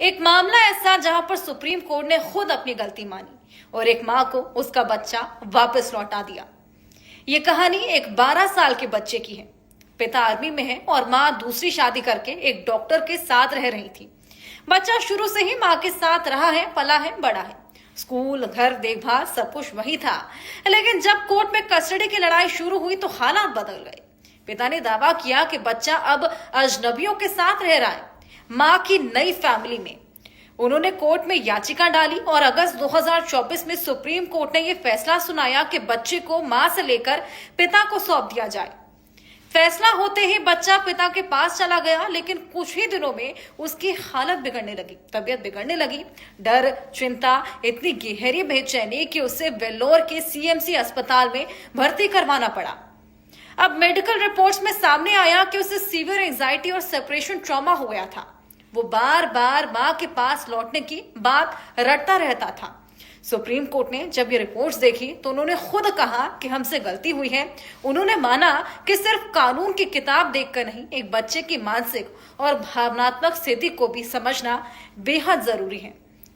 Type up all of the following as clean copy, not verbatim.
एक मामला ऐसा जहां पर सुप्रीम कोर्ट ने खुद अपनी गलती मानी और एक मां को उसका बच्चा वापस लौटा दिया। ये कहानी एक 12 साल के बच्चे की है। पिता आर्मी में है और मां दूसरी शादी करके एक डॉक्टर के साथ रह रही थी। बच्चा शुरू से ही मां के साथ रहा है, पला है, बड़ा है। स्कूल, घर, देखभाल सब कुछ वही था, लेकिन जब कोर्ट में कस्टडी की लड़ाई शुरू हुई तो हालात बदल गए। पिता ने दावा किया कि बच्चा अब अजनबियों के साथ रह रहा है, मां की नई फैमिली में। उन्होंने कोर्ट में याचिका डाली और अगस्त 2024 में सुप्रीम कोर्ट ने यह फैसला सुनाया कि बच्चे को मां से लेकर पिता को सौंप दिया जाए। फैसला होते ही बच्चा पिता के पास चला गया, लेकिन कुछ ही दिनों में उसकी हालत बिगड़ने लगी, तबीयत बिगड़ने लगी। डर, चिंता, इतनी गहरी बेचैनी कि उसे वेल्लोर के सीएमसी अस्पताल में भर्ती करवाना पड़ा। अब मेडिकल रिपोर्ट्स में सामने आया कि उसे सीवियर एंजाइटी और सेपरेशन ट्रॉमा हो गया था। वो बार बार मां के पास लौटने की बात रटता रहता था। सुप्रीम कोर्ट ने जब ये रिपोर्ट्स देखी तो उन्होंने खुद कहा कि हमसे गलती हुई है। उन्होंने माना कि सिर्फ कानून की किताब देखकर नहीं, एक बच्चे की मानसिक और भावनात्मक स्थिति को भी समझना बेहद जरूरी है।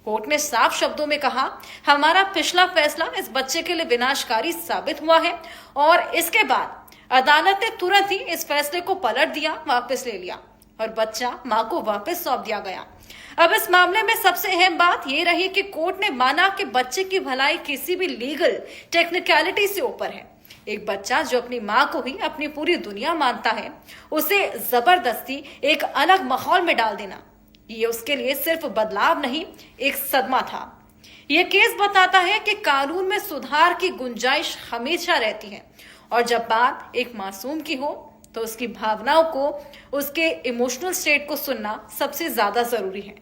कोर्ट ने साफ शब्दों में कहा, हमारा पिछला फैसला इस बच्चे के लिए विनाशकारी साबित हुआ है और इसके बाद अदालत ने तुरंत ही इस फैसले को पलट दिया, वापस ले लिया और बच्चा मां को वापस सौंप दिया गया। अब इस मामले में सबसे अहम बात यह रही कि कोर्ट ने माना कि बच्चे की भलाई किसी भी लीगल टेक्निकलिटी से ऊपर है। एक बच्चा जो अपनी मां को ही अपनी पूरी दुनिया मानता है, उसे जबरदस्ती एक अलग माहौल में डाल देना, ये उसके लिए सिर्फ बदलाव नहीं, एक सदमा था। यह केस बताता है कि कानून में सुधार की गुंजाइश हमेशा रहती है और जब बात एक मासूम की हो तो उसकी भावनाओं को, उसके इमोशनल स्टेट को सुनना सबसे ज्यादा जरूरी है।